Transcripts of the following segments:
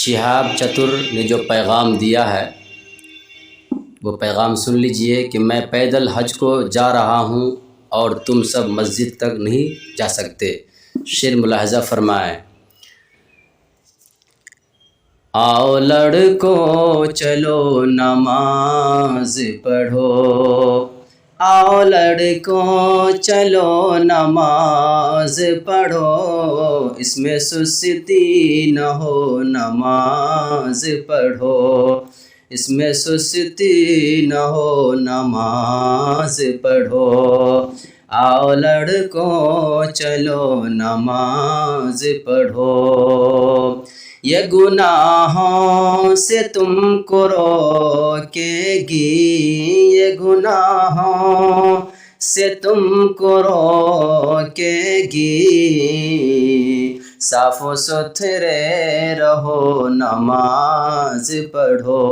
شہاب چتر نے جو پیغام دیا ہے وہ پیغام سن لیجئے کہ میں پیدل حج کو جا رہا ہوں اور تم سب مسجد تک نہیں جا سکتے۔ شعر ملاحظہ فرمائیں۔ آؤ لڑکو چلو نماز پڑھو، آؤ لڑکو چلو نماز پڑھو، اس میں سستی نہ ہو نماز پڑھو، اس میں سستی نہ ہو نماز پڑھو، آؤ لڑکو چلو نماز پڑھو، یہ گناہوں سے تم کو روکے گی، یہ گناہوں سے تم کو روکے گی، صاف و ستھرے رہو نماز پڑھو،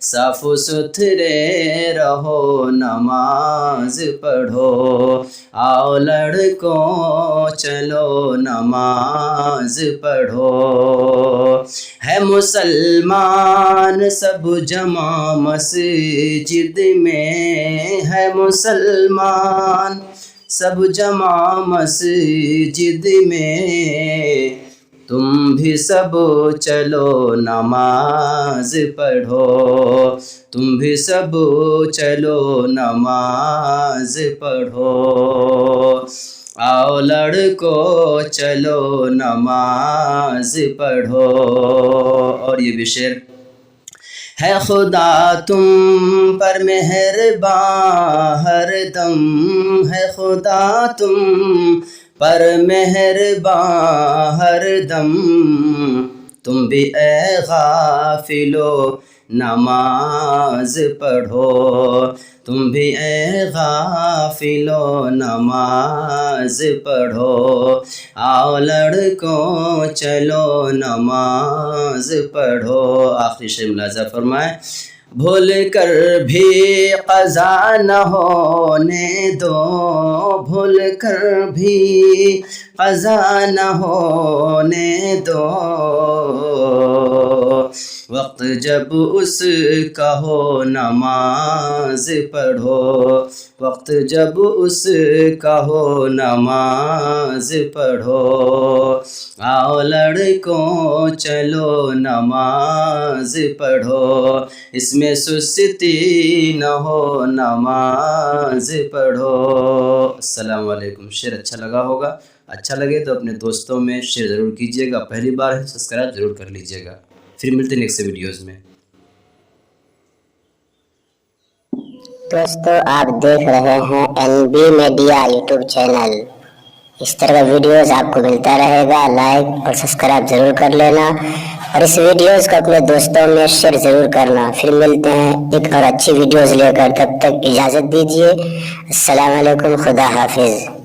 صاف و ستھرے رہو نماز پڑھو، آؤ لڑکو چلو نماز پڑھو، ہے مسلمان سب جمع مسجد میں، ہے مسلمان سب جمع مسجد میں، تم بھی سب چلو نماز پڑھو، تم بھی سب چلو نماز پڑھو، آؤ لڑکو چلو نماز پڑھو۔ اور یہ بھی شعر ہے خدا تم پر مہرباں ہر دم، ہے خدا تم پر مہرباں ہر دم، تم بھی اے غافلو نماز پڑھو، تم بھی اے غافلو نماز پڑھو، آؤ لڑکو چلو نماز پڑھو۔ آخری شعر ملاحظہ فرمائیں۔ بھول کر بھی قضا نہ ہونے دو، بھول کر بھی قضا نہ ہونے دو، وقت جب اس کا ہو نماز پڑھو، وقت جب اس کا ہو نماز پڑھو، آؤ لڑکو چلو نماز پڑھو، اس میں سستی نہ ہو نماز پڑھو۔ السلام علیکم۔ شعر اچھا لگا ہوگا، اچھا لگے تو اپنے دوستوں میں شیئر ضرور کیجیے گا، پہلی بار ہے سبسکرائب ضرور کر لیجیے گا۔ پھر ملتے ہیں نیکسٹ ویڈیوز میں۔ دوستو آپ دیکھ رہے ہیں NB میڈیا یوٹیوب چینل، اس طرح کا ویڈیوز آپ کو ملتا رہے گا، لائک اور سبسکرائب ضرور کر لینا، اور اس ویڈیوز کو اپنے دوستوں میں شیئر ضرور کرنا۔ پھر ملتے ہیں ایک اور اچھی ویڈیوز لے کر، تب تک اجازت دیجیے، السلام علیکم، خدا حافظ۔